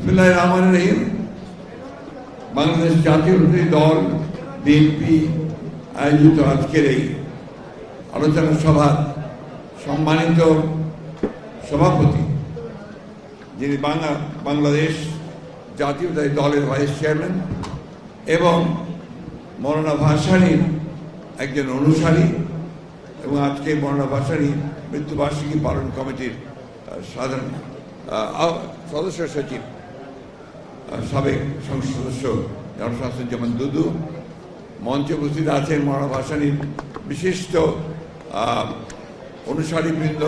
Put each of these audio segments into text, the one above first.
বিসমিল্লাহির রহমানির রহিম। বাংলাদেশ জাতীয়তাবাদী দল বিএনপি আয়োজিত আজকের এই আলোচনা সভার সম্মানিত সভাপতি, যিনি বাংলাদেশ জাতীয়তাবাদী দলের ভাইস চেয়ারম্যান এবং মৌলানা ভাসানীর একজন অনুসারী এবং আজকে মৌলানা ভাসানীর মৃত্যুবার্ষিকী পালন কমিটির সাধারণ সদস্য সচিব, সাবেক সংসদ সদস্য জনসাধারণ দুদু, মঞ্চে উপস্থিত আছেন মৌলানা ভাসানীর বিশিষ্ট অনুসারীবৃন্দ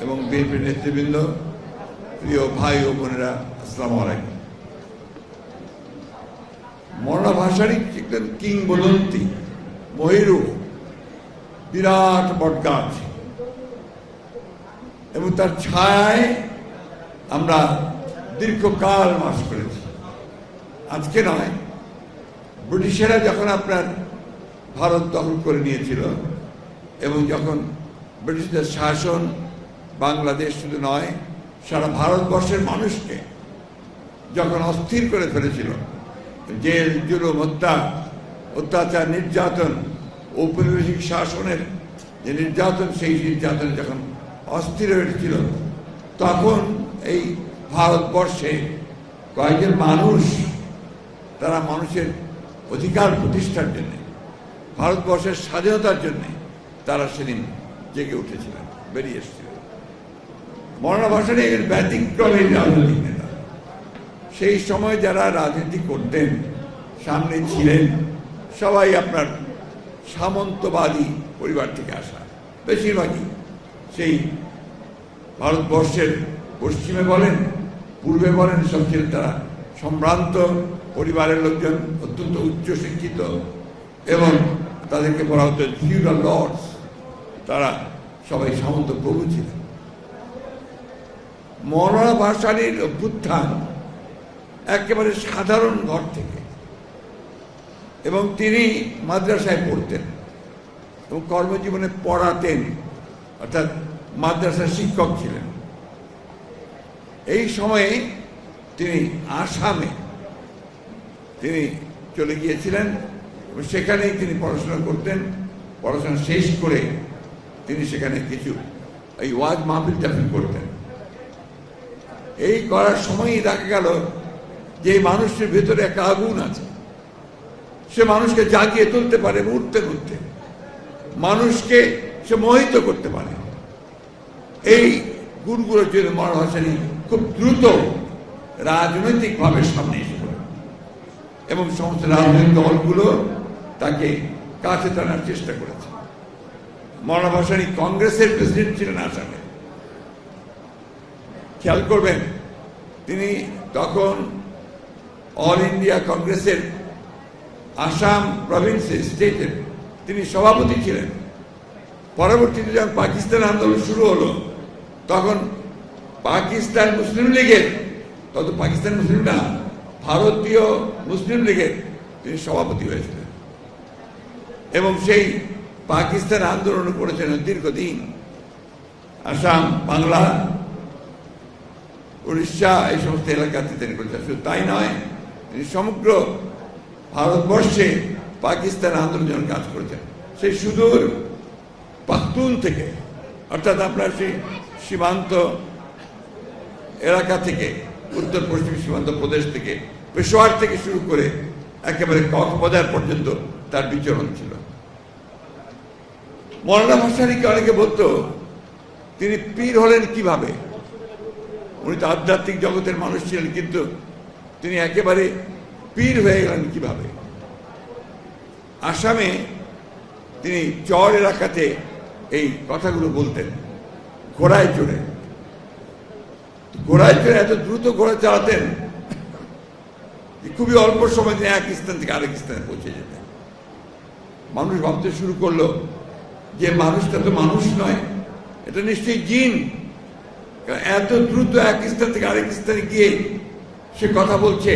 এবং বিএনপির নেতৃবৃন্দ, প্রিয় ভাই ও বোনেরা, আসসালামু আলাইকুম। মৌলানা ভাসানী একজন কিংবদন্তি, মহিরু, বিরাট বটগাছ এবং তার ছায়ায় আমরা দীর্ঘকাল বাস করেছি। আজকে নয়, ব্রিটিশেরা যখন আপনার ভারত দখল করে নিয়েছিল এবং যখন ব্রিটিশদের শাসন বাংলাদেশ শুধু নয় সারা ভারতবর্ষের মানুষকে যখন অস্থির করে ফেলেছিল, জেল, জুলুম, অত্যাচার, নির্যাতন, ঔপনিবেশিক শাসনের যে নির্যাতন, সেই নির্যাতন যখন অস্থির হয়েছিল, তখন এই ভারতবর্ষে কয়েকজন মানুষ, তারা মানুষের অধিকার প্রতিষ্ঠার জন্য, ভারতবর্ষের স্বাধীনতার জন্য তারা সেদিন জেগে উঠেছিলেন, বেরিয়ে এসেছিলেন। মৌলানা ভাসানী এর ব্যতিক্রমী রাজনৈতিক নেতা। সেই সময় যারা রাজনীতি করতেন, সামনে ছিলেন, সবাই আপনার সামন্তবাদী পরিবার থেকে আসা, বেশিরভাগই সেই ভারতবর্ষের পশ্চিমে বলেন, পূর্বে বলেন, সব ছিলেন তারা সম্ভ্রান্ত পরিবারের লোকজন, অত্যন্ত উচ্চ শিক্ষিত, এবং তাদেরকে বলা হতো ফিউডাল লর্ডস। তারা সবাই সামন্ত প্রভু ছিলেন। মৌলানা ভাসানীর অভ্যুত্থান একেবারে সাধারণ ঘর থেকে, এবং তিনি মাদ্রাসায় পড়তেন এবং কর্মজীবনে পড়াতেন, অর্থাৎ মাদ্রাসার শিক্ষক ছিলেন। এই সময়ে তিনি আসামে তিনি চলে গিয়েছিলেন এবং সেখানেই তিনি পড়াশোনা করতেন। পড়াশোনা শেষ করে তিনি সেখানে কিছু এই ওয়াজ মাহফিল টাফিল করতেন। এই করার সময়ই দেখা গেল যে মানুষের ভেতরে একটা আগুন আছে, সে মানুষকে জাগিয়ে তুলতে পারে, মুহূর্তে মুহূর্তে মানুষকে সে মোহিত করতে পারে। এই গুণগুলোর জন্য মৌলানা ভাসানী খুব দ্রুত রাজনৈতিকভাবে সামনে এসে পড়ে এবং সমস্ত রাজনৈতিক দলগুলো তাকে কাছে টানার চেষ্টা করেছে। মৌলানা ভাসানী কংগ্রেসের প্রেসিডেন্ট ছিলেন আসামে। খেয়াল করবেন, তিনি তখন অল ইন্ডিয়া কংগ্রেসের আসাম প্রভিন্সের, স্টেটের তিনি সভাপতি ছিলেন। পরবর্তীতে যখন পাকিস্তান আন্দোলন শুরু হলো, তখন পাকিস্তান মুসলিম লীগের, তত পাকিস্তান মুসলিম না, ভারতীয় মুসলিম লীগের তিনি সভাপতি হয়েছিলেন এবং সেই পাকিস্তান আন্দোলন করেছেন দীর্ঘদিন। আসাম, বাংলা, উড়িষ্যা, এই সমস্ত এলাকাতে তিনি করেছেন। শুধু তাই নয়, তিনি সমগ্র ভারতবর্ষে পাকিস্তান আন্দোলনের কাজ করেছেন। সেই সুদূর পাখতুন থেকে, অর্থাৎ আপনার সেই সীমান্ত এলাকা থেকে, উত্তর পশ্চিম সীমান্ত প্রদেশ থেকে, পেশোয়ার থেকে শুরু করে একেবারে কক্সবাজার পর্যন্ত তার বিচরণ ছিল। মৌলানা ভাসানীকে অনেকে বলতো তিনি পীর হলেন কিভাবে। উনি তো আধ্যাত্মিক জগতের মানুষ ছিলেন, কিন্তু তিনি একেবারে পীর হয়ে গেলেন কিভাবে। আসামে তিনি চর এলাকাতে এই কথাগুলো বলতেন ঘোড়ায় চড়ে। ঘোড়ায় চড়ে এত দ্রুত ঘোড়া চালাতেন, খুবই অল্প সময় তিনি এক স্থান থেকে আরেক স্থানে পৌঁছে যেতেন। মানুষ ভাবতে শুরু করলো যে মানুষটা তো মানুষ নয়, এটা নিশ্চয়ই জিন। এত দ্রুত এক স্থান থেকে আরেক স্থানে গিয়ে সে কথা বলছে,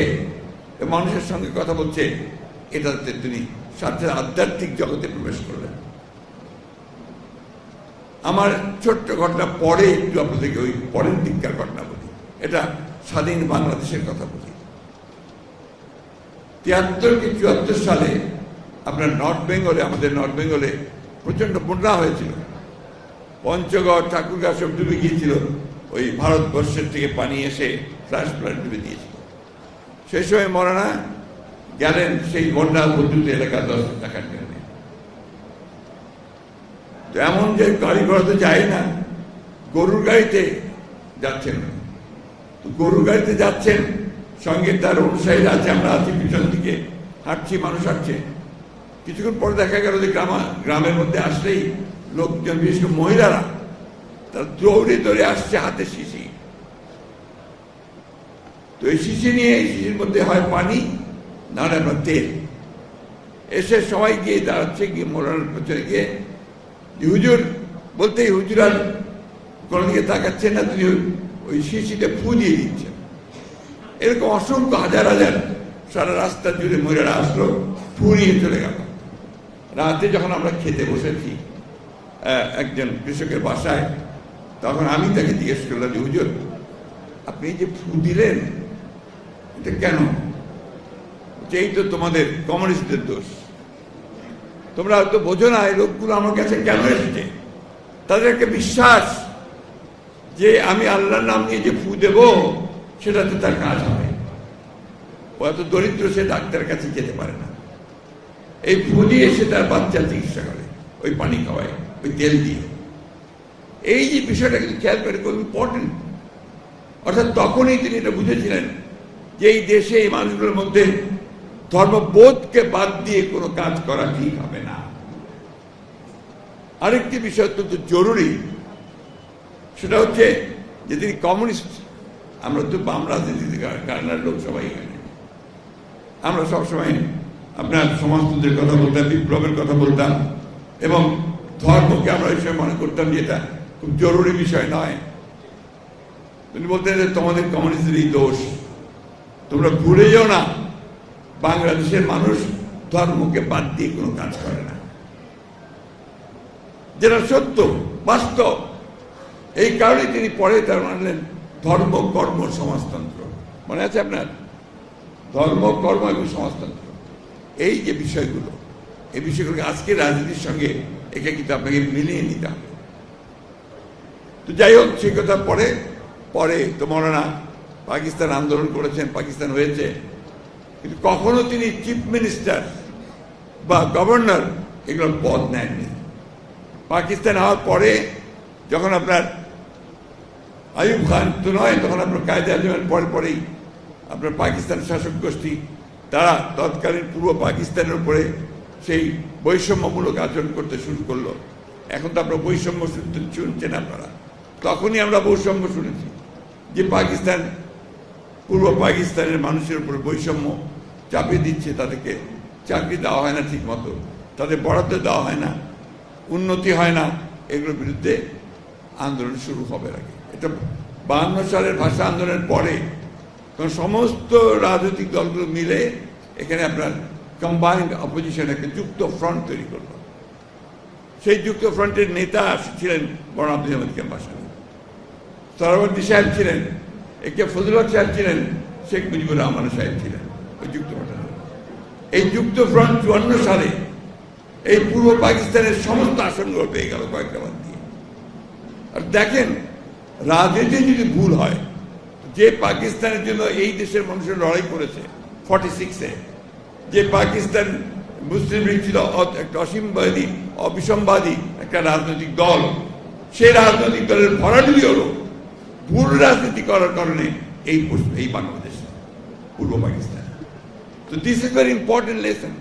মানুষের সঙ্গে কথা বলছে, এটাতে তিনি সাথে আধ্যাত্মিক জগতে প্রবেশ করলেন। আমার ছোট্ট ঘটনা পরে একটু আপনাদেরকে ওই পরের দিককার ঘটনা বলি। এটা স্বাধীন বাংলাদেশের কথা বলি। 73 কি 74 সালে আপনার নর্থ বেঙ্গলে, আমাদের নর্থ বেঙ্গলে প্রচন্ড বন্যা হয়েছিল। পঞ্চগড়, ঠাকুরগাঁ সব ডুবে গিয়েছিল। ওই ভারতবর্ষের থেকে পানি এসে ফ্ল্যাশ ফ্লাড ডুবে দিয়েছিল। সেই সময় মৌলানা গেলেন সেই বন্যা পদ্ধতি এলাকা 10 টাকার জন্য। তো এমন যে গাড়ি ঘোড়া তো যায় না, গরুর গাড়িতে যাচ্ছেন। গরুর গাড়িতে যাচ্ছেন, সঙ্গে তার অনুসারীরা আছে, আমরা আছি পিছন দিকে হাঁটছি, মানুষ হাঁটছে। কিছুক্ষণ পরে দেখা গেল যে গ্রামের মধ্যে আসলেই লোকজন, বিশেষ করে মহিলারা, তারা দৌড়ে দৌড়ে আসছে, হাতে শিশি। তো এই শিশি নিয়ে, এই শিশির মধ্যে হয় পানি, নাহলে আপনার তেল। এসে সবাই গিয়ে দাঁড়াচ্ছে, গিয়ে মোড়ানোর পেছনে গিয়ে হুজুর বলতেই হুজুর আর কোনো দিকে তাকাচ্ছেন না, তিনি ওই শিশিতে ফু দিয়ে দিচ্ছেন। এরকম অসংখ্য হাজার হাজার সারা রাস্তা জুড়ে মহিলারা আসলো, ফু নিয়ে চলে গেল। রাতে যখন আমরা খেতে বসেছি একজন কৃষকের বাসায়, তখন আমি তাকে জিজ্ঞেস করলাম যে হুজুর আপনি যে ফু দিলেন এটা কেন? এই তো তোমাদের কমিউনিস্টদের দোষ, তোমরা হয়তো বোঝো না এই লোকগুলো আমার কাছে কেন এসেছে। তাদের একটা বিশ্বাস যে আমি আল্লাহর নাম নিয়ে যে ফু দেব সেটাতে তার কাজ হবে। ও এত দরিদ্র, সে ডাক্তারের কাছে যেতে পারে না। এই ফু দিয়ে সে তার বাচ্চার চিকিৎসা করে, ওই পানি খাওয়ায়, ওই তেল দিয়ে। এই যে বিষয়টা কিন্তু খেয়াল করে, খুব ইম্পর্টেন্ট। অর্থাৎ তখনই তিনি এটা বুঝেছিলেন যে এই দেশে এই মানুষগুলোর মধ্যে ধর্মবোধকে বাদ দিয়ে কোনো কাজ করা ঠিক হবে না। আরেকটি বিষয় অত্যন্ত জরুরি, সেটা হচ্ছে যে তিনি কমিউনিস্ট। আমরা তো বাম রাজনীতিতে কারণের লোক সবাই, আমরা সবসময় আপনার সমাজতন্ত্রের কথা বলতাম, বিপ্লবের কথা বলতাম, এবং ধর্মকে আমরা এই সময় মনে করতাম যে এটা খুব জরুরি বিষয় নয়। তিনি বলতেন যে তোমাদের কমিউনিস্টদেরই দোষ, তোমরা ভুলে যাও না বাংলাদেশের মানুষ ধর্মকে বাদ দিয়ে কোনো কাজ করে না, যেটা সত্য, বাস্তব। এই কারণে তিনি পরে তার মানলেন ধর্ম, কর্ম, সমাজতন্ত্র। মনে আছে আপনার? ধর্ম, কর্ম এবং সমাজতন্ত্র, এই যে বিষয়গুলো, এই বিষয়গুলোকে আজকের রাজনীতির সঙ্গে একে কিন্তু আপনাকে মিলিয়ে নিতে হবে। তো যাই হোক, সেই কথা পরে তো মৌলানা পাকিস্তান আন্দোলন করেছেন, পাকিস্তান হয়েছে, কিন্তু কখনো তিনি চিফ মিনিস্টার বা গভর্নর এগুলোর পদ নেননি। পাকিস্তান হওয়ার পরে যখন আপনার আইয়ুব খান তো নয়, তখন আপনার কায়েদে আজমের পরেই আপনার পাকিস্তান শাসক গোষ্ঠী তারা তৎকালীন পূর্ব পাকিস্তানের উপরে সেই বৈষম্যমূলক আচরণ করতে শুরু করলো। এখন তো আপনার বৈষম্য শুনছেন আপনারা, তখনই আমরা বৈষম্য শুনেছি যে পাকিস্তান পূর্ব পাকিস্তানের মানুষের উপর বৈষম্য চাপিয়ে দিচ্ছে, তাদেরকে চাকরি দেওয়া হয় না ঠিক মতো, তাদের বরাদ্দ দেওয়া হয় না, উন্নতি হয় না। এগুলোর বিরুদ্ধে আন্দোলন শুরু হবে আগে। এটা 52 সালের ভাষা আন্দোলনের পরে সমস্ত রাজনৈতিক দলগুলো মিলে এখানে আপনার কম্বাইন্ড অপোজিশন, একটা যুক্ত ফ্রন্ট তৈরি করলো। সেই যুক্ত ফ্রন্টের নেতা ছিলেন মৌলানা আব্দুল হামিদ কাম্বাসানি, সরওয়ার্দী সাহেব ছিলেন, একে ফজলুল সাহেব ছিলেন, শেখ মুজিবুর রহমান সাহেব ছিলেন ওই যুক্ত ফ্রন্ট। এই যুক্ত ফ্রন্ট 54 সালে এই পূর্ব পাকিস্তানের সমস্ত আসনগুলো পেয়ে গেল কয়েকটা বাদ দিয়ে। আর দেখেন, রাজনীতি যদি ভুল হয়, যে পাকিস্তানের জন্য এই দেশের মানুষের লড়াই করেছে 46-এ, যে পাকিস্তান মুসলিম লীগ ছিল একটা অসীমবাদী, অবিসম্বাদী একটা রাজনৈতিক দল, সেই রাজনৈতিক দলের ভরাডুবি হলো ভুল রাজনীতি করার কারণে এই বাংলাদেশ, পূর্ব পাকিস্তান। তো this is very important lesson,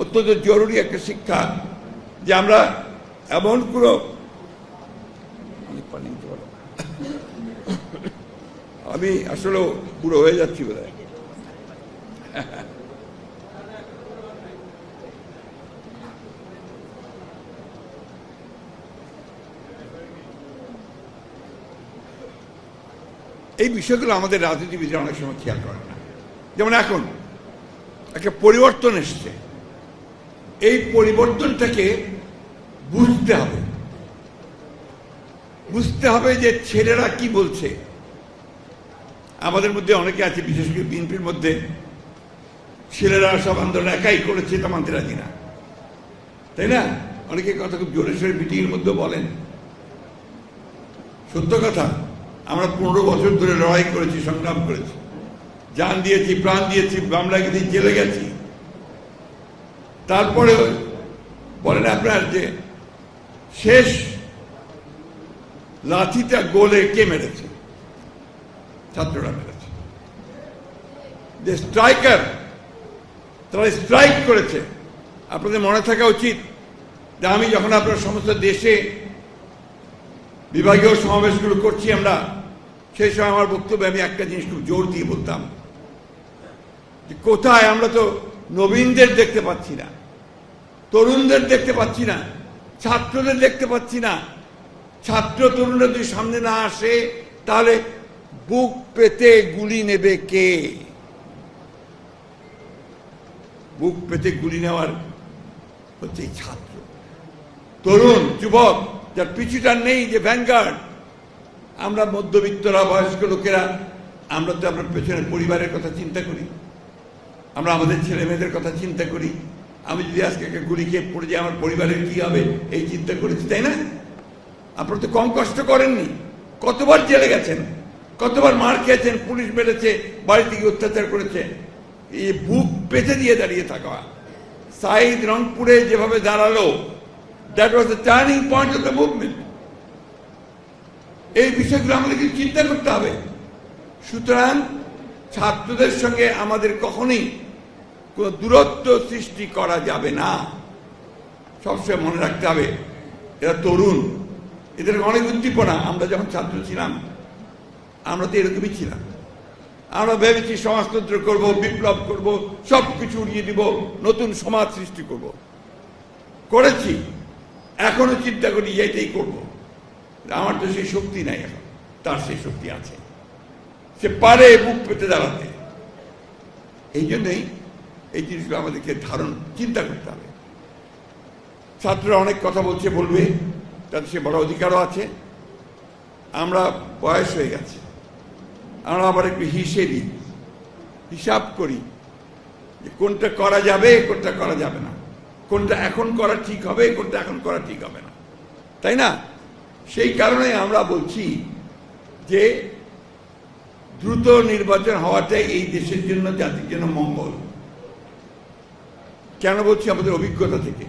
অত্যন্ত জরুরি একটা শিক্ষা, যে আমরা এমন কোনো আমি আসলে পুরো হয়ে যাচ্ছি বোধ হয়। এই বিষয়গুলো আমাদের রাজনীতিবিদরা অনেক সময় খেয়াল করে না। যেমন এখন একটা পরিবর্তন এসছে, এই পরিবর্তনটাকে বুঝতে হবে যে ছেলেরা কি বলছে। আমাদের মধ্যে অনেকে আছে, বিশেষ করে বিএনপির মধ্যে, ছেলেরা সব আন্দোলন একাই করেছে, তা মানতে রাজি না, তাই না? অনেকে কথা খুব জোরে সোরে মিটিংয়ের মধ্যে বলেন। সত্য কথা, আমরা 15 বছর ধরে লড়াই করেছি, সংগ্রাম করেছি, জান দিয়েছি, প্রাণ দিয়েছি, মামলা গেছি, জেলে গেছি। তারপরে বলেন আপনার যে শেষ লাঠিটা গোলে কে মেরেছে? ছাত্ররা মেরেছে। যে স্ট্রাইকার, তারা স্ট্রাইক করেছে। আপনাদের মনে থাকা উচিত যে আমি যখন আপনার সমস্ত দেশে বিভাগীয় সমাবেশগুলো করছি আমরা, সেই সময় আমার বক্তব্যে আমি একটা জিনিস খুব জোর দিয়ে বলতাম যে কোথায় আমরা তো নবীনদের দেখতে পাচ্ছি না, তরুণদের দেখতে পাচ্ছি না, ছাত্রদের দেখতে পাচ্ছি না। ছাত্র তরুণরা যদি সামনে না আসে তাহলে বুক পেতে গুলি নেবে কে? বুক পেতে গুলি নেওয়ার হচ্ছে ছাত্র, তরুণ, যুবক, যার পিছুটার নেই, যে ভ্যানগার্ড। আমরা মধ্যবিত্তরা, বয়স্ক লোকেরা, আমরা তো আপনার পেছনের পরিবারের কথা চিন্তা করি, আমরা আমাদের ছেলে মেয়েদের কথা চিন্তা করি। আমি যদি আজকে একটা গুলি খেয়ে পড়ে যাই, আমার পরিবারের কি হবে এই চিন্তা করেছি, তাই না? আপনারা তো কম কষ্ট করেননি। কতবার জেলে গেছেন, কতবার মার খেয়েছেন, পুলিশ মেরেছে, বাড়ি থেকে অত্যাচার করেছে। এই বুক পেতে দিয়ে দাঁড়িয়ে থাকা, সাইদ রংপুরে যেভাবে দাঁড়ালো, that was the turning point of the movement. এই বিষয়গুলো আমাদেরকে চিন্তা করতে হবে। সুতরাং ছাত্রদের সঙ্গে আমাদের কখনোই কোন দূরত্ব সৃষ্টি করা যাবে না। সবসময় মনে রাখতে হবে এরা তরুণ, এদের অনেক উদ্দীপনা। আমরা যখন ছাত্র ছিলাম আমরা তো এরকমই ছিলাম। আমরা ভেবেছি সমাজতন্ত্র করব, বিপ্লব করব, সবকিছু উড়িয়ে দিব, নতুন সমাজ সৃষ্টি করব, করেছি। এখনো চিন্তা করি এইটাই করব। আমার তো সেই শক্তি নাই, এখন তার সেই শক্তি আছে, সে পারে বুক পেতে দাঁড়াতে। এই জন্যই এই জিনিসগুলো আমাদেরকে চিন্তা করতে হবে। ছাত্ররা অনেক কথা বলছে, বলবে, তাদের সে বড় অধিকারও আছে। আমরা বয়স হয়ে গেছে, আমরা আবার একটু হিসাব করি যে কোনটা করা যাবে, কোনটা করা যাবে না, কোনটা এখন করা ঠিক হবে, কোনটা এখন করা ঠিক হবে না, তাই না? সেই কারণে আমরা বলছি যে দ্রুত নির্বাচন হওয়াটাই এই দেশের জন্য, জাতির জন্য মঙ্গল। কেন বলছি? আমাদের অভিজ্ঞতা থেকে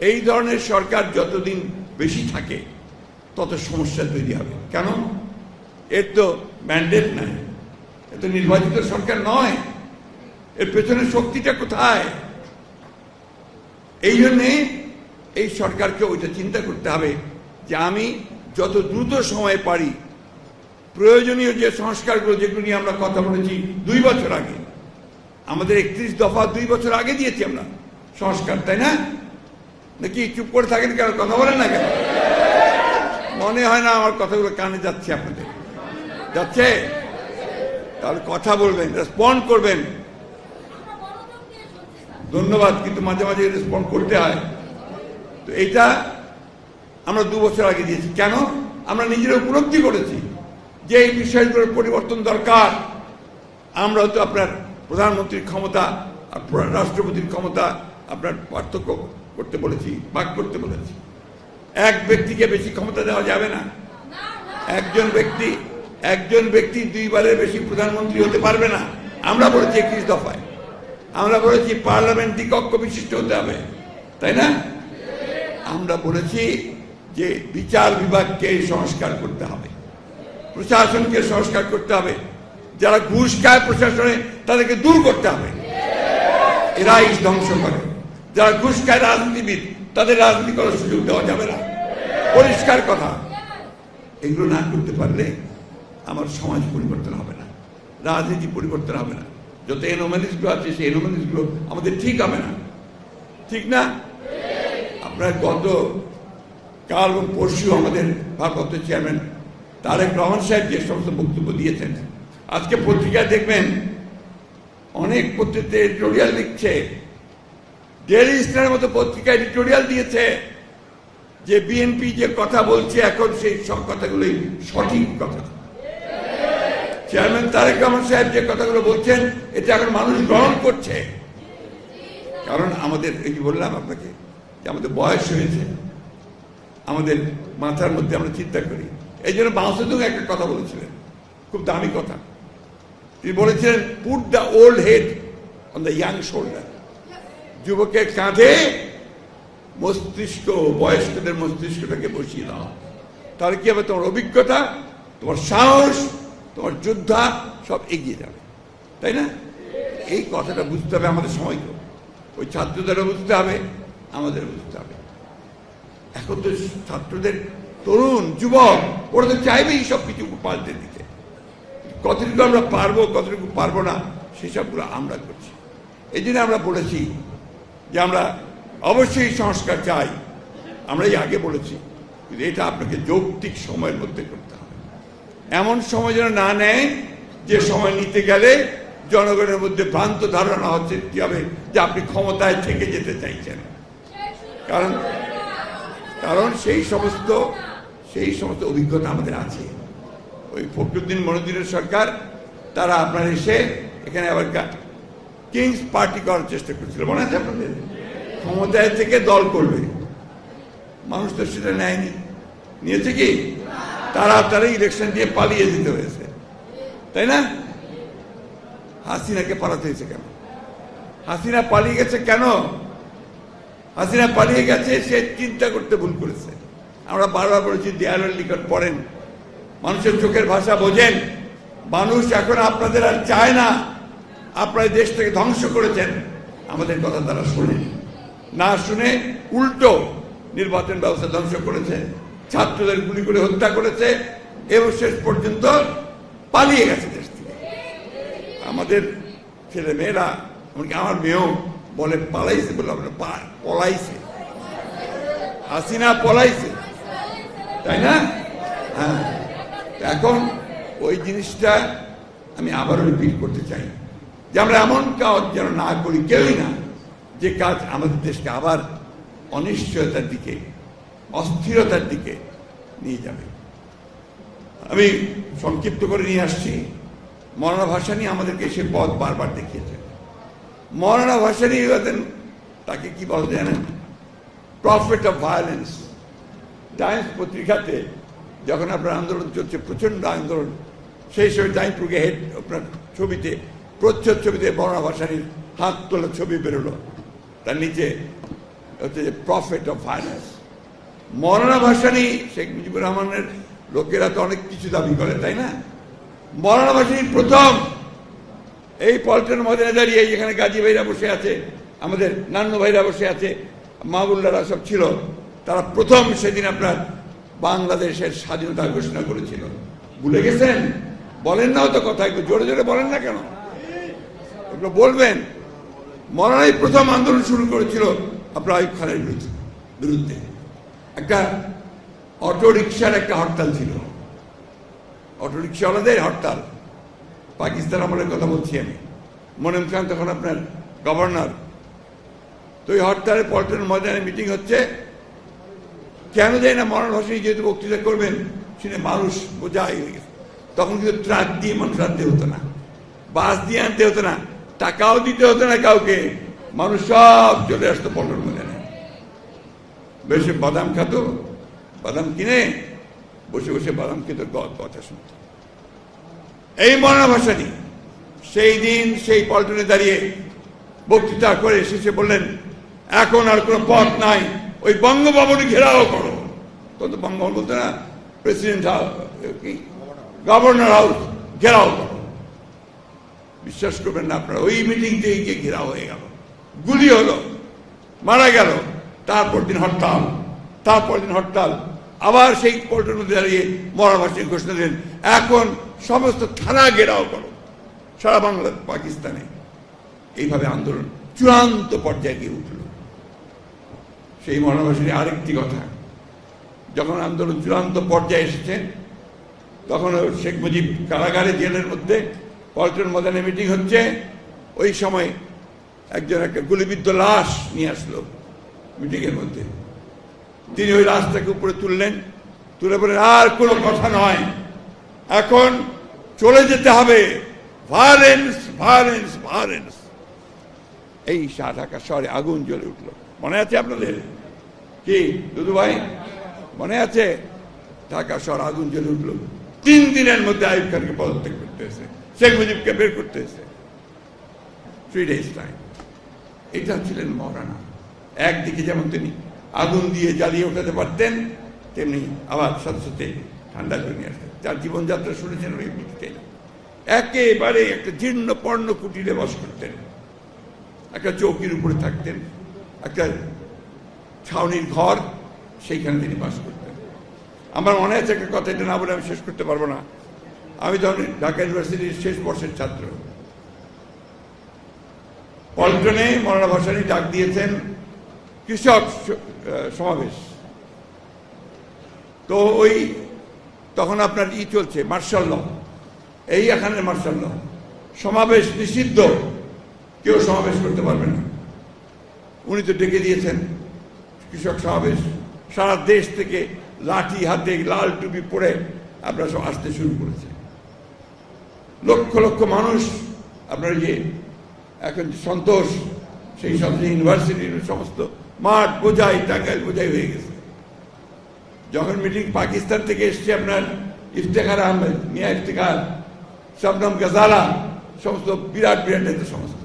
এই ধরনের সরকার যতদিন বেশি থাকে তত সমস্যা তৈরি হবে। কেন? এর তো ম্যান্ডেট নাই, এর তো নির্বাচিত সরকার নয়, এর পেছনে শক্তিটা কোথায়? এই জন্যে এই সরকারকে ওইটা চিন্তা করতে হবে যে আমি যত দ্রুত সময় পারি প্রয়োজনীয় যে সংস্কারগুলো, যেগুলো নিয়ে আমরা কথা বলেছি 2 বছর আগে, আমাদের 31 দফা 2 বছর আগে দিয়েছি আমরা সংস্কার, তাই না? নাকি চুপ করে থাকেন কেন? কথা বলেন না কেন? মনে হয় না আমার কথাগুলো কানে যাচ্ছে আপনাদের? যাচ্ছে? তাহলে কথা বলবেন, রেসপন্ড করবেন। ধন্যবাদ, কিন্তু মাঝে মাঝে রেসপন্ড করতে হয়। তো এইটা আমরা 2 বছর আগে দিয়েছি। কেন? আমরা নিজেরা উপলব্ধি করেছি যে এই বিষয়গুলোর পরিবর্তন দরকার। আমরা তো আপনার প্রধানমন্ত্রীর ক্ষমতা আর রাষ্ট্রপতির ক্ষমতা আপনার পার্থক্য করতে বলেছি, ভাগ করতে বলেছি। এক ব্যক্তিকে বেশি ক্ষমতা দেওয়া যাবে না। একজন ব্যক্তি 2 বারের বেশি প্রধানমন্ত্রী হতে পারবে না। আমরা বলেছি 31 দফায়, আমরা বলেছি পার্লামেন্ট দ্বিকক্ষ বিশিষ্ট হতে হবে, তাই না? আমরা বলেছি যে বিচার বিভাগকে সংস্কার করতে হবে, প্রশাসনকে সংস্কার করতে হবে, যারা ঘুষ খায় প্রশাসনে তাদেরকে দূর করতে হবে, এরাই ধ্বংস করে। যারা ঘুষ খায় রাজনীতিবিদ, তাদের রাজনীতি করার সুযোগ দেওয়া যাবে না। পরিষ্কার কথা। এগুলো না করতে পারলে আমার সমাজ পরিবর্তন হবে না, রাজনীতি পরিবর্তন হবে না। যত এনোমালিসগুলো আছে সেই এনোমালিসগুলো আমাদের ঠিক হবে না, ঠিক না? আপনার গত কাল এবং পরশু আমাদের ভারপ্রাপ্ত চেয়ারম্যান তারেক রহমান সাহেব যে সমস্ত বক্তব্য দিয়েছেন, আজকে পত্রিকায় দেখবেন অনেক পত্রিকা এডিটোরিয়াল লিখছে। ডেইলি স্টারের মতো পত্রিকা এডিটোরিয়াল দিয়েছে যে বিএনপি যে কথা বলছে এখন সেই সব কথাগুলোই সঠিক কথা। চেয়ারম্যান তারেক রহমান সাহেব যে কথাগুলো বলছেন এটা এখন মানুষ গ্রহণ করছে। কারণ আমাদের এই যে বললাম আপনাকে যে আমাদের বয়স হয়েছে, আমাদের মাথার মধ্যে আমরা চিন্তা করি। এই জন্য বাউসুদুং একটা কথা বলেছিলেন, খুব দামি কথা। তিনি বলেছিলেন, put the old head on the young shoulder. যুবকের কাঁধে মস্তিষ্ক, বয়স্কদের মস্তিষ্কটাকে বসিয়ে দাও, তাহলে কি হবে? তোমার অভিজ্ঞতা, তোমার সাহস, তোমার যোদ্ধা সব এগিয়ে যাবে, তাই না? এই কথাটা বুঝতে হবে আমাদের সময়কে। ওই ছাত্রদেরও বুঝতে হবে, আমাদেরও বুঝতে হবে। এখন তো ছাত্রদের, তরুণ যুবক, ওরা তো চাইবেই সব কিছু পাল্টে দিতে। কতটুকু আমরা পারবো, কতটুকু পারবো না, সেসবগুলো আমরা করছি। এই জন্য আমরা বলেছি যে আমরা অবশ্যই সংস্কার চাই। আমরাই আগে বলেছি, কিন্তু এটা আপনাকে যৌক্তিক সময়ের মধ্যে করতে হবে। এমন সময় যেন না নেয় যে সময় নিতে গেলে জনগণের মধ্যে ভ্রান্ত ধারণা হচ্ছে কি হবে যে আপনি ক্ষমতায় থেকে যেতে চাইছেন। কারণ সেই সমস্ত অভিজ্ঞতা আমাদের আছে। ওই ফখরুদ্দিন মনিউদ্দিনের সরকার, তারা আপনার এসে এখানে আবার কিংস পার্টি করার চেষ্টা করছিল, মনে আছে আপনাদের? ক্ষমতায় থেকে দল করবে। মানুষ তো সেটা নেয়নি। নিয়েছে কি? তারা ইলেকশন দিয়ে পালিয়ে দিতে হয়েছে, তাই না? হাসিনাকে পালাতে হয়েছে কেন? হাসিনা পালিয়ে গেছে কেন? হাসিনা পালিয়ে গেছে, সে চিন্তা করতে ভুল করেছে। আমরা বারবার বলেছি, দেয়ালের নিকট পড়েন, মানুষের চোখের ভাষা বোঝেন। মানুষ এখন আপনাদের আর চায় না। আপনারা দেশটাকে ধ্বংস করেছেন, আমাদের কথা তারা শোনেনি। না শুনে উল্টো নির্বাচন ব্যবস্থা ধ্বংস করেছে, ছাত্রদের গুলি করে হত্যা করেছে এবং শেষ পর্যন্ত পালিয়ে গেছে দেশ থেকে। আমাদের ছেলে মেয়েরা, এমনকি আমার মেয়েও বলে পালাইছে, বলে আমরা পলাইছে, হাসিনা পলাইছে, তাই না? হ্যাঁ, এখন ওই জিনিসটা আমি আবারও রিপিট করতে চাই যে আমরা এমন কাজ যেন না করি, কেউই না, যে কাজ আমাদের দেশকে আবার অনিশ্চয়তার দিকে, অস্থিরতার দিকে নিয়ে যাবে। আমি সংক্ষিপ্ত করে নিয়ে আসছি। মৌলানা ভাসানী আমাদেরকে সে পথ বারবার দেখিয়েছেন। মৌলানা ভাসানী তাকে কি বলতে জানেন? Prophet of violence. টাইমস পত্রিকাতে যখন আপনার আন্দোলন চলছে, প্রচন্ড আন্দোলন, সেই সময় টাইমস হেড আপনার ছবিতে, প্রচ্ছদ ছবিতে মৌলানা ভাসানীর হাত তোলা ছবি বেরোলো, তার নিচে হচ্ছে যে প্রফেট অফ ভায়োলেন্স। মৌলানা ভাসানী, শেখ মুজিবুর রহমানের লোকেরা তো অনেক কিছু দাবি করে, তাই না? মৌলানা ভাসানী প্রথম এই পল্টন ময়দানে দাঁড়িয়ে, যেখানে গাজী ভাইরা বসে আছে, আমাদের নান্নু ভাইরা বসে আছে, মাহবুল্লারা সব ছিল, তারা প্রথম সেদিন আপনার বাংলাদেশের স্বাধীনতা ঘোষণা করেছিল। ভুলে গেছেন? বলেন না তো কথা, একটু জোরে জোরে বলেন না কেন? এগুলো বলবেন। মৌলানাই প্রথম আন্দোলন শুরু করেছিল আপনার আইয়ুব খানের বিরুদ্ধে। একটা অটো রিক্সার একটা হরতাল ছিল, অটো রিক্সাওয়ালাদের হরতাল। পাকিস্তান আমলের কথা বলছি আমি। মনিম খান তখন আপনার গভর্নর। তো এই হরতালে পল্টন ময়দানে মিটিং হচ্ছে, কেন যায় না? মৌলানা ভাসানী যেহেতু বক্তৃতা করবেন, শুনে মানুষ বোঝাই হয়ে গেছে। তখন কিন্তু ট্রাক দিয়ে মানুষ আনতে হতো না, বাস দিয়ে আনতে হতো না, টাকাও দিতে হতো না কাউকে। মানুষ সব চলে আসতো পল্টন ময়দানে, বেশি বাদাম খাতো, বাদাম কিনে বসে বসে বাদাম খেত, কথা শুনত। এই মৌলানা ভাসানী সেই দিন সেই পল্টনে দাঁড়িয়ে বক্তৃতা করে শেষে বললেন, এখন আর কোনো পথ নাই, ওই বঙ্গভবনে ঘেরাও করো। তত বঙ্গভবন বলতো না, প্রেসিডেন্ট হাউস, গভর্নর হাউস, ঘেরাও করো। বিশ্বাস করবেন না আপনারা, ওই মিটিংতে গিয়ে ঘেরাও হয়ে গেল, গুলি হলো, মারা গেল। তারপর দিন হরতাল, তারপর দিন হরতাল। আবার সেই পল্টন মধ্যে দাঁড়িয়ে মৌলানা ভাসানী ঘোষণা দিলেন, এখন সমস্ত থানা ঘেরাও করো সারা বাংলা পাকিস্তানে। এইভাবে আন্দোলন চূড়ান্ত পর্যায়ে গিয়ে উঠল। সেই মৌলানা ভাসানী আরেকটি কথা, যখন আন্দোলন চূড়ান্ত পর্যায়ে এসেছে, তখন শেখ মুজিব কারাগারে, জেলের মধ্যে পল্টন ময়দানে মিটিং হচ্ছে। ওই সময় একজন একটা গুলিবিদ্ধ লাশ নিয়ে আসলো মিটিংয়ের মধ্যে। তিনি ওই লাশটাকে উপরে তুললেন, তুলে বলেন, আর কোনো কথা নয়, এখন চলে যেতে হবে, ভায়োলেন্স ভায়োলেন্স ভায়োলেন্স। এই ঢাকা শহরে আগুন জ্বলে উঠল। মনে আছে আপনাদের? কি দুদু ভাই মনে আছে? ঢাকা শহর আগুন জ্বলে উঠল। 3 দিনের মধ্যে আইয়ুব খানকে পদত্যাগ করতে হয়েছে, শেখ মুজিবকে বের করতে হয়েছে। 3 days টাইম। এটা ছিলেন মহারানা। একদিকে যেমন তিনি আগুন দিয়ে জ্বালিয়ে উঠাতে পারতেন, তেমনি আবার সাথে সাথে ঠান্ডা করে নিয়ে আসতেন। যার জীবনযাত্রা শুনেছেন ওই দিকে একেবারে একটা জীর্ণ পর্ণ কুটিরে বাস করতেন, একটা চৌকির উপরে থাকতেন, একটা ছাউনির ঘর, সেইখানে তিনি বাস করতেন। আমার মনে আছে একটা কথা, এটা না বলে আমি শেষ করতে পারবো না। আমি তখন ঢাকা ইউনিভার্সিটির শেষ বর্ষের ছাত্র। পল্টনে মৌলানা ভাসানী ডাক দিয়েছেন কৃষক সমাবেশ। তো ওই তখন আপনার চলছে মার্শাল ল, এই এখানে মার্শাল ল, সমাবেশ নিষিদ্ধ, কেউ সমাবেশ করতে পারবে না। উনি তো ডেকে দিয়েছেন কৃষক সমাবেশ। সারা দেশ থেকে লাঠি হাতে লাল টুপি পরে আপনারা সব আসতে শুরু করেছে। লক্ষ লক্ষ মানুষ আপনার এখন সন্তোষ, সেই সব ইউনিভার্সিটির সমস্ত মাঠ বোঝাই, টাঙ্গাইল বোঝাই হয়ে গেছে। যখন মিটিং পাকিস্তান থেকে এসছে আপনার ইফতেখার আহমেদ, মিয়া ইফতেখার, শবনম গাজালা, সমস্ত বিরাট বিরাট নেতা সমস্ত,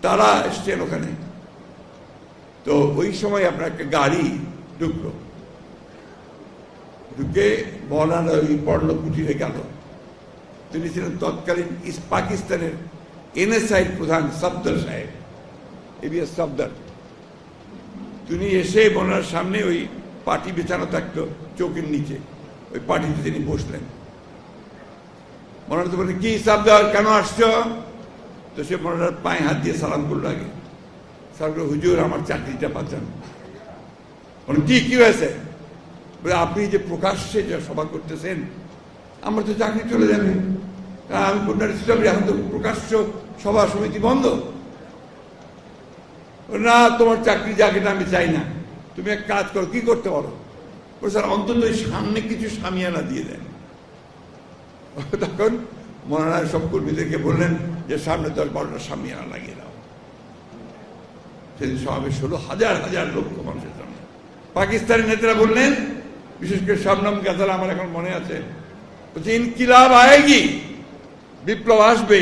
তারা এসছেন ওখানে। তো ওই সময় আপনার একটা গাড়ি ঢুকলো, ঢুকে মৌলানা ওই পর্ণ কুটিরে গেল। তিনি ছিলেন তৎকালীন পাকিস্তানের NSI প্রধান সফদর সাহেব, ABS সফদর। তিনি এসে মৌলানার সামনে ওই পাটি বিছানো থাকতো চৌকির নিচে, ওই পাটিতে তিনি বসলেন। মৌলানা তো বললেন, কি সফদর, কেন আসছো? তো সে মৌলানার পায়ে হাত দিয়ে সালাম করলো। আগে সালাম করে, হুজুর আমার চাকরিটা বাঁচান। বলেন, কি হয়েছে? বলে, আপনি যে প্রকাশ্যে যে সভা করতেছেন, আমার তো চাকরি চলে যাবে। আমি কন্যার হিসাবে এখন তো প্রকাশ্য সভা সমিতি বন্ধ। না, তোমার চাকরি যাকে আমি চাই না, তুমি এক কাজ করো, কি করতে পারো? স্যার অন্তত সামনে কিছু সামিয়ানা দিয়ে দেন। তখন মৌলানা সব কর্মীদেরকে বললেন যে সামনে 10-12টা সামিয়ানা লাগিয়ে দাও। সেদিন সমাবেশ হলো হাজার হাজার লক্ষ মানুষের সামনে। পাকিস্তানি নেতারা বললেন, বিশেষ করে শবনম গাজালা, আমার এখন মনে আছে, বলছে ইনকিলাব আয়েগি, বিপ্লব আসবে,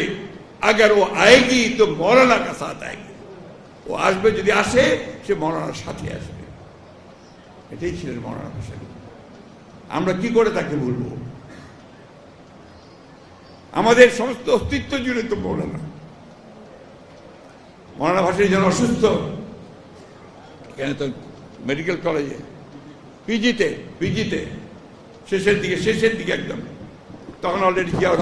আগার ও আয়েগি তো মৌলানা কা সাথ আয়েগি। ও আসবে, যদি আসে সে মৌলানার সাথে আসবে। এটাই ছিলেন মৌলানা ভাসানী। আমরা কি করে তাকে বলবো? আমাদের সমস্ত অস্তিত্ব জুড়ে তো মৌলানা। মৌলানা ভাসানী যেন অসুস্থ, এখানে তো মেডিকেল কলেজে পিজিতে শেষের দিকে একদম, তখন অলরেডি জিয়াউর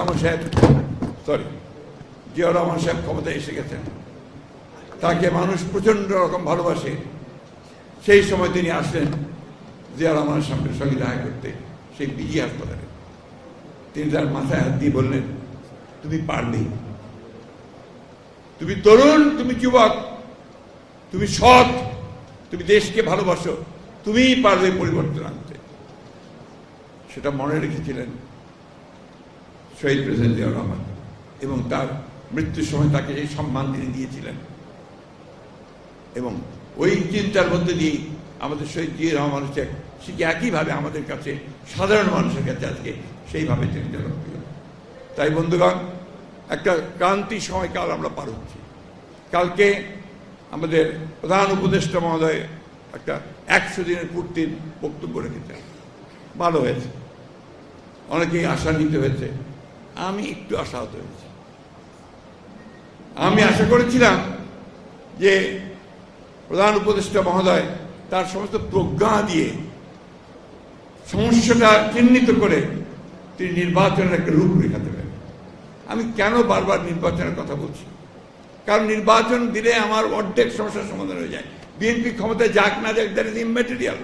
রহমান সাহেব ক্ষমতায় এসে গেছেন। তাকে মানুষ প্রচন্ড রকম ভালোবাসে। সেই সময় তিনি আসলেন জিয়াউর রহমানের সঙ্গে দেখা করতে সেই পিজি হাসপাতালে। তিনি তার মাথায় হাত দিয়ে বললেন, তুমি পারবে, তুমি তরুণ, তুমি যুবক, তুমি সৎ, তুমি দেশকে ভালোবাসো, তুমিই পারবে পরিবর্তন আনতে। সেটা মনে রেখেছিলেন শহীদ প্রেসিডেন্ট জিয়াউর রহমান, এবং তার মৃত্যুর সময় তাকে এই সম্মান তিনি দিয়েছিলেন। এবং ওই চিন্তার মধ্যে দিয়েই আমাদের শহীদ জিয়াউর রহমান হচ্ছে, সে একইভাবে আমাদের কাছে, সাধারণ মানুষের কাছে আজকে সেইভাবে তিনি জনপ্রিয়। তাই বন্ধুগণ, একটা ক্রান্তি সময়কাল আমরা পার হচ্ছি। কালকে আমাদের প্রধান উপদেষ্টা মহোদয় একটা 100 দিনের পূর্তির বক্তব্য রেখেছেন, ভালো হয়েছে। অনেকেই আশান্বিত হয়েছে, আমি একটু আশাহত হয়েছি। আমি আশা করেছিলাম যে প্রধান উপদেষ্টা মহোদয় তার সমস্ত প্রজ্ঞা দিয়ে সমস্যাটা চিহ্নিত করে তিনি নির্বাচনের একটা রূপরেখা দেবেন। আমি কেন বারবার নির্বাচনের কথা বলছি? কারণ নির্বাচন দিলে আমার অর্ধেক সমস্যার সমাধান হয়ে যায়। বিএনপি ক্ষমতায় যাক না যাক, দ্যাট ইজ ইমম্যাটেরিয়াল।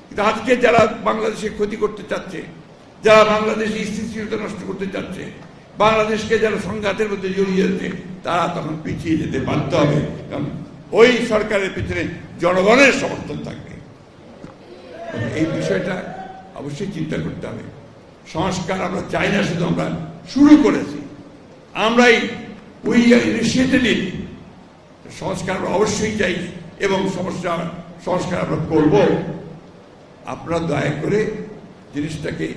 কিন্তু আজকে যারা বাংলাদেশে ক্ষতি করতে চাচ্ছে, যারা বাংলাদেশে স্থিতিশীলতা নষ্ট করতে চাচ্ছে, বাংলাদেশকে যারা সংঘাতের মধ্যে জড়িয়ে যাচ্ছে, তারা তখন পিছিয়ে যেতে বাধ্য হবে। কারণ ওই সরকারের পিছনে জনগণের সমর্থন থাকবে। এই বিষয়টা অবশ্যই চিন্তা করতে হবে। সংস্কার আমরা চাই না, শুধু আমরা শুরু করেছি, আমরাই উই ইনিশিয়েটেড ইট। সংস্কার আমরা অবশ্যই চাই এবং সংস্কার আমরা করব। আপনারা দয়া করে জিনিসটাকে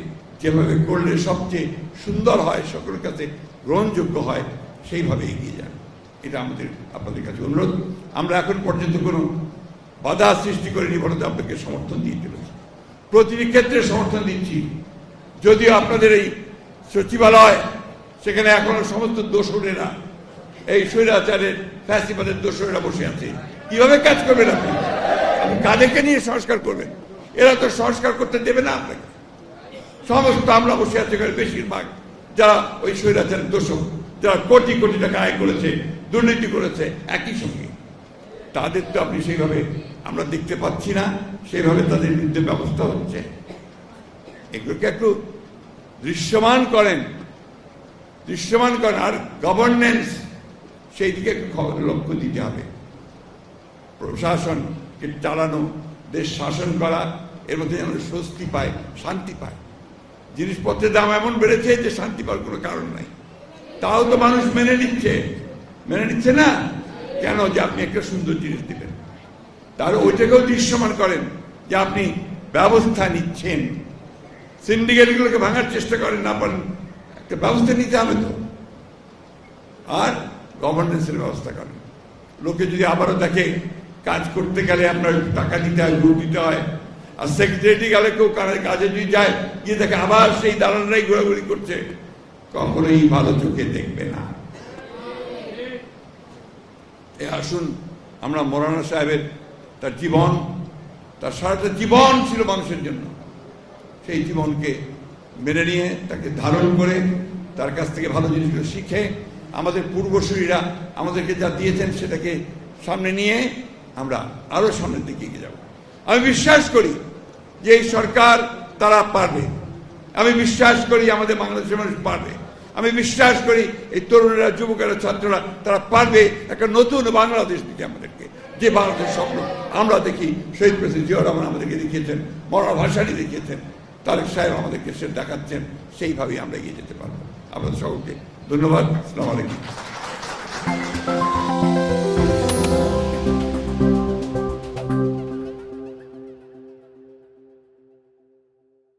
যেভাবে করলে সবচেয়ে সুন্দর হয়, সকলের কাছে গ্রহণযোগ্য হয়, সেইভাবে এগিয়ে যান। এটা আমাদের আপনাদের কাছে অনুরোধ। আমরা এখন পর্যন্ত কোনো বাধা সৃষ্টি করিনি, বলতে আপনাকে সমর্থন দিয়ে চলেছি, প্রতিটি ক্ষেত্রে সমর্থন দিচ্ছি। যদিও আপনাদের এই সচিবালয়, সেখানে এখনো সমস্ত দোসরেরা, এই স্বৈরাচারের ফ্যাসিবাদের দোসরেরা বসে আছে, কিভাবে কাজ করবেন আপনি? আপনি কাদেরকে নিয়ে সংস্কার করবেন? এরা তো সংস্কার করতে দেবে না আপনাকে। সমস্ত আমরা বসে আছি, বেশিরভাগ যারা ওই স্বৈরাচারের দোষক, যারা কোটি কোটি টাকা আয় করেছে, দুর্নীতি করেছে, একই সঙ্গে তাদের তো আপনি সেইভাবে আমরা দেখতে পাচ্ছি না, সেইভাবে তাদের বিরুদ্ধে ব্যবস্থা হচ্ছে। এগুলোকে একটু দৃশ্যমান করেন। আর গভর্নেন্স, সেই দিকে একটু লক্ষ্য দিতে হবে। প্রশাসনকে চালানো, দেশ শাসন করা, এর মধ্যে যেন স্বস্তি পায়, শান্তি পায়। জিনিসপত্রের দাম এমন বেড়েছে যে শান্তি পাওয়ার কোনো কারণ নাই, তাও তো মানুষ মেনে নিচ্ছে না কেন? যে আপনি একটা সুন্দর জিনিস দিবেন, তার ওইটাকেও দৃশ্যমান করেন যে আপনি ব্যবস্থা নিচ্ছেন। সিন্ডিকেটগুলোকে ভাঙার চেষ্টা করেন, না পারেন, একটা ব্যবস্থা নিতে হবে তো। আর গভর্নেন্সের ব্যবস্থা করেন। লোকে যদি আবারও দেখে কাজ করতে গেলে আপনার টাকা দিতে হয়, ঘুষ দিতে হয়, আর সেক্রেটারি গেলে কেউ কাজে যদি যায়, গিয়ে দেখে আবার সেই দালালরাই ঘোরাঘুরি করছে, কখনোই ভালো চোখে দেখবে না। আসুন আমরা মৌলানা সাহেবের তার সারাটা জীবন ছিল মানুষের জন্য, সেই জীবনকে মেনে নিয়ে, তাকে ধারণ করে, তার কাছ থেকে ভালো জিনিসগুলো শিখে, আমাদের পূর্বসূরীরা আমাদেরকে যা দিয়েছেন সেটাকে সামনে নিয়ে আমরা আরো সামনের দিকে এগিয়ে যাব। আমি বিশ্বাস করি যে এই সরকার তারা পারবে। আমি বিশ্বাস করি আমাদের বাংলাদেশের মানুষ পারবে। আমি বিশ্বাস করি এই তরুণেরা, যুবকেরা, ছাত্ররা তারা পারবে একটা নতুন বাংলাদেশ দিতে আমাদেরকে। যে বাংলাদেশ স্বপ্ন আমরা দেখি, শহীদ প্রেসিডেন্ট জিয়াউর রহমান আমাদেরকে দেখিয়েছেন, মৌলানা ভাসানী দেখিয়েছেন, তারেক সাহেব আমাদেরকে সে দেখাচ্ছেন, সেইভাবেই আমরা এগিয়ে যেতে পারবো। আপনাদের সকলকে ধন্যবাদ। আসসালামু আলাইকুম।